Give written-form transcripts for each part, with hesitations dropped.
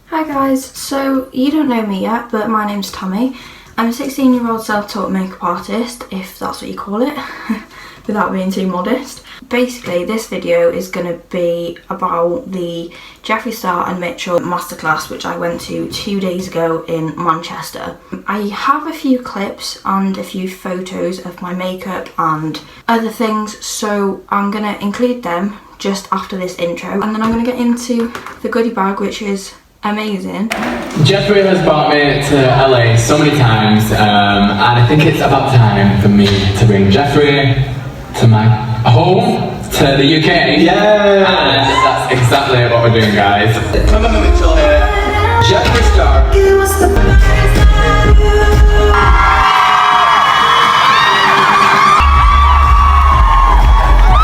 Hi guys, so you don't know me yet, but my name's Tommy. I'm a 16-year-old self-taught makeup artist, if that's what you call it, without being too modest. Basically, this video is going to be about the Jeffree Star and Mitchell masterclass, which I went to 2 days ago in Manchester. I have a few clips and a few photos of my makeup and other things, so I'm going to include them just after this intro, and then I'm going to get into the goodie bag, which is amazing. Jeffree has brought me to LA so many times, and I think it's about time for me to bring Jeffree to my home, to the UK. Yeah! And that's exactly what we're doing, guys. Remember Mitchell here, Jeffree Star.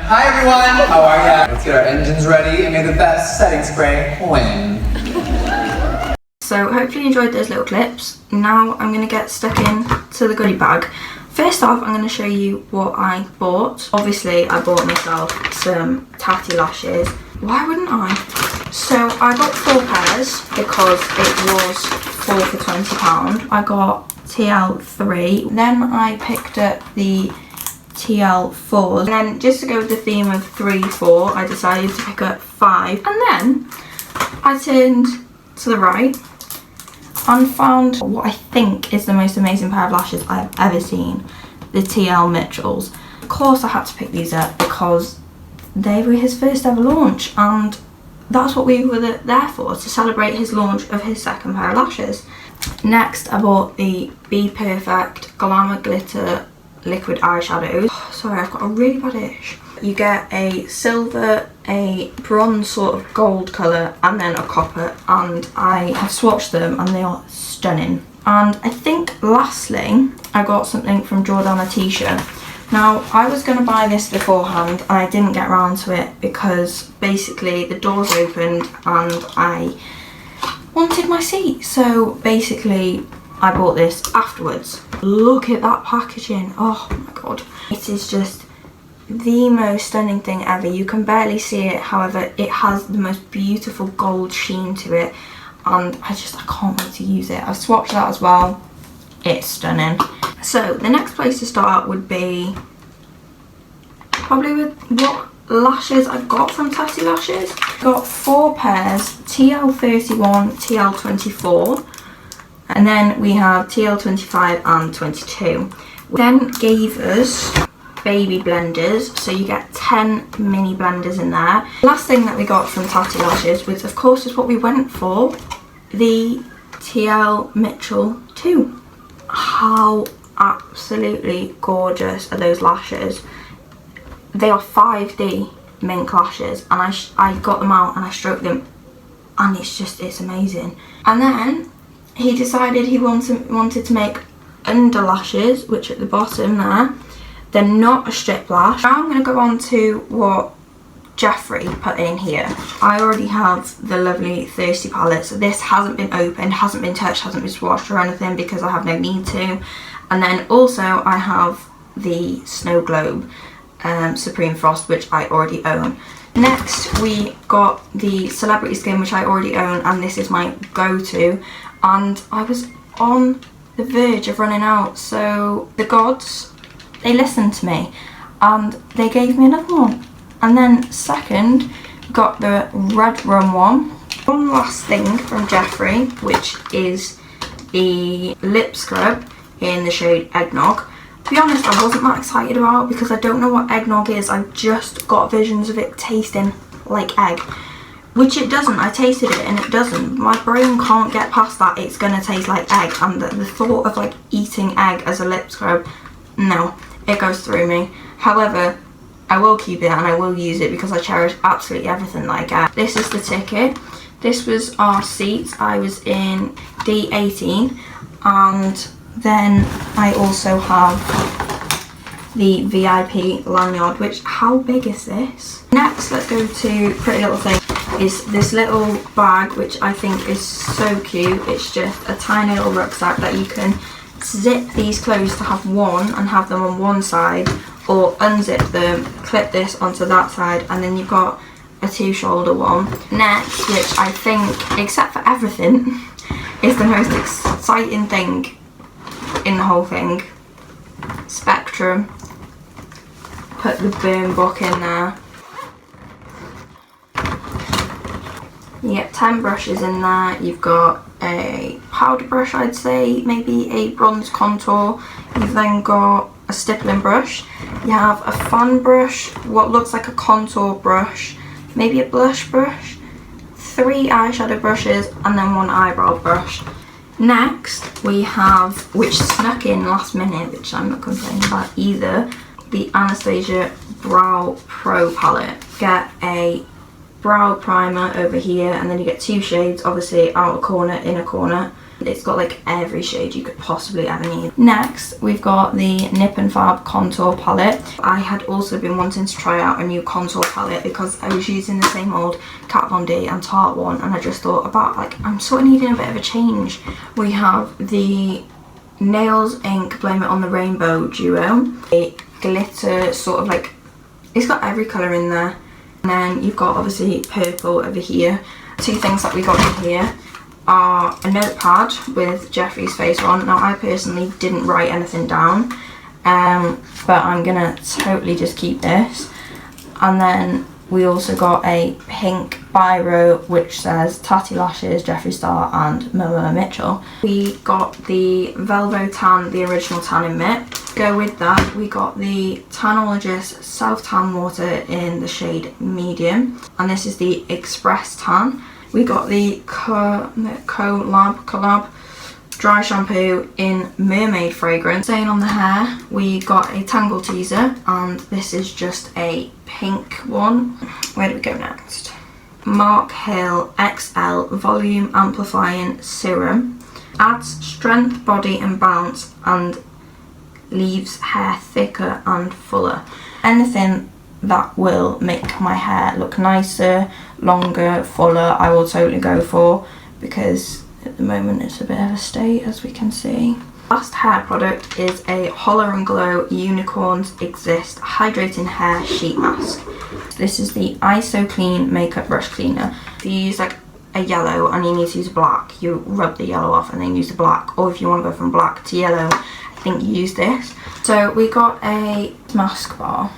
Hi everyone, how are ya? Let's get our engines ready and may the best setting spray win. So hopefully you enjoyed those little clips. Now I'm going to get stuck in to the goodie bag. First off, I'm going to show you what I bought. Obviously I bought myself some tatty lashes. Why wouldn't I? So I got 4 pairs because it was 4 for £20. I got TL3. Then I picked up the TL4. And then just to go with the theme of 3, 4, I decided to pick up 5. And then I turned to the right and found what I think is the most amazing pair of lashes I've ever seen, the TL Mitchells. Of course I had to pick these up because they were his first ever launch, and that's what we were there for, to celebrate his launch of his second pair of lashes. Next I bought the Be Perfect Glamour Glitter Liquid Eyeshadows. Oh, sorry, I've got a really bad itch. You get a silver, a bronze sort of gold colour, and then a copper, and I have swatched them and they are stunning. And I think lastly I got something from Jordana T-shirt. Now I was going to buy this beforehand and I didn't get around to it because basically the doors opened and I wanted my seat, so basically I bought this afterwards. Look at that packaging, oh my god. It is just the most stunning thing ever. You can barely see it, however it has the most beautiful gold sheen to it, and I can't wait to use it. I've swatched that as well, it's stunning. So the next place to start would be probably with what lashes I got from Tatty Lashes. Got 4 pairs, TL31, TL24, and then we have TL25 and 22. Then gave us baby blenders, so you get 10 mini blenders in there. Last thing that we got from Tatty Lashes, which of course is what we went for, the TL Mitchell 2. How absolutely gorgeous are those lashes? They are 5D mink lashes, and I got them out and I stroked them, and it's amazing. And then he decided he wanted to make under lashes, which are at the bottom there. They're not a strip lash. Now I'm going to go on to what Jeffree put in here. I already have the lovely Thirsty palette, so this hasn't been opened, hasn't been touched, hasn't been swatched or anything because I have no need to. And then also I have the Snow Globe Supreme Frost, which I already own. Next we got the Celebrity Skin, which I already own, and this is my go-to. And I was on the verge of running out, so the gods, they listened to me and they gave me another one. And then second, got the Red Rum one. One last thing from Jeffree, which is the lip scrub in the shade Eggnog. To be honest, I wasn't that excited about because I don't know what eggnog is. I just got visions of it tasting like egg, which it doesn't. I tasted it and it doesn't. My brain can't get past that it's gonna taste like egg, and the thought of like eating egg as a lip scrub, no, it goes through me. However, I will keep it and I will use it because I cherish absolutely everything that I get. This is the ticket. This was our seats. I was in D18, and then I also have the VIP lanyard, which, how big is this? Next, let's go to Pretty Little Thing. Is this little bag, which I think is so cute. It's just a tiny little rucksack that you can zip these clothes to have one and have them on one side, or unzip them, clip this onto that side, and then you've got a 2-shoulder one. Next, which I think, except for everything, is the most exciting thing in the whole thing. Spectrum. Put the burn book in there. You get 10 brushes in there. You've got a powder brush, I'd say, maybe a bronze contour. You've then got a stippling brush. You have a fan brush, what looks like a contour brush, maybe a blush brush, 3 eyeshadow brushes, and then 1 eyebrow brush. Next, we have, which snuck in last minute, which I'm not complaining about either, the Anastasia Brow Pro palette. Get a brow primer over here, and then you get 2 shades, obviously outer corner, inner corner. It's got like every shade you could possibly ever need. Next, we've got the Nip and Fab contour palette. I had also been wanting to try out a new contour palette because I was using the same old Kat Von D and Tarte one, and I just thought about, like, I'm sort of needing a bit of a change. We have the Nails Ink Blame It on the Rainbow duo. A glitter sort of like, it's got every colour in there. And then you've got obviously purple over here. 2 things that we got in here are a notepad with Jeffrey's face on. Now I personally didn't write anything down, but I'm gonna totally just keep this. And then we also got a pink biro which says Tatty Lashes, Jeffree Star and Momo Mitchell. We got the Velvo Tan, the original tan in mitt. Go with that, we got the Tanologist Self Tan Water in the shade medium, and this is the Express Tan. We got the Collab dry shampoo in Mermaid fragrance. Staying on the hair, we got a Tangle teaser, and this is just a pink one. Where do we go next? Mark Hill XL Volume Amplifying Serum. Adds strength, body and bounce, and leaves hair thicker and fuller. Anything that will make my hair look nicer, longer, fuller, I will totally go for, because at the moment it's a bit of a state, as we can see. Last hair product is a Holler and Glow Unicorns Exist Hydrating Hair Sheet Mask. This is the ISO Clean Makeup Brush Cleaner. If you use like a yellow and you need to use black, you rub the yellow off and then use the black, or if you want to go from black to yellow, I think you use this. So we got a mask bar,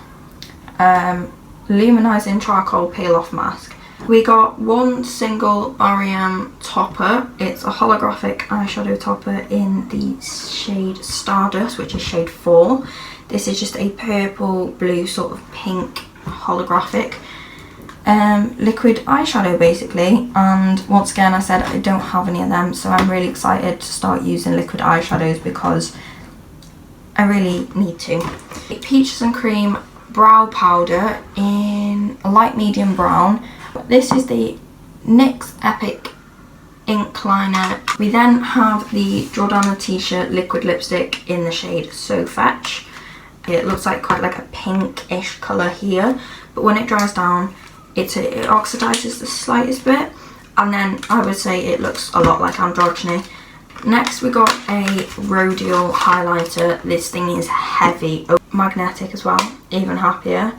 luminizing charcoal peel off mask. We got 1 single REM topper. It's a holographic eyeshadow topper in the shade Stardust, which is shade 4. This is just a purple, blue, sort of pink holographic liquid eyeshadow basically. And once again, I said I don't have any of them, so I'm really excited to start using liquid eyeshadows because I really need to. Peaches and Cream brow powder in a light medium brown. This is the NYX Epic Ink Liner. We then have the Jordana T-shirt liquid lipstick in the shade So Fetch. It looks like quite like a pinkish colour here, but when it dries down, it oxidizes the slightest bit, and then I would say it looks a lot like Androgyny. Next we got a Rodial highlighter. This thing is heavy, magnetic as well, even happier.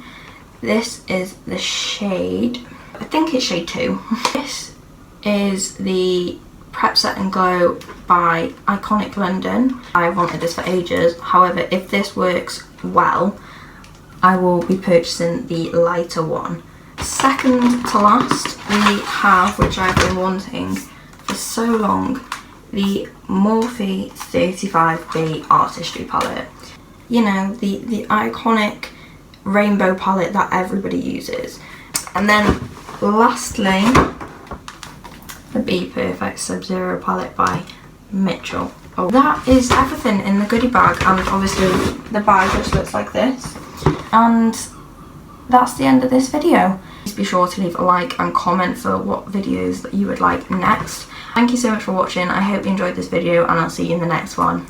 This is the shade, I think it's shade 2. This is the Prep Set and Glow by Iconic London. I wanted this for ages, however if this works well, I will be purchasing the lighter one. Second to last, we have, which I've been wanting for so long, the Morphe 35B Artistry palette. You know, the iconic rainbow palette that everybody uses. And then lastly, the Be Perfect Sub-Zero palette by Mitchell. Oh, that is everything in the goodie bag, and obviously the bag just looks like this. And that's the end of this video. Please be sure to leave a like and comment for what videos that you would like next. Thank you so much for watching. I hope you enjoyed this video, and I'll see you in the next one.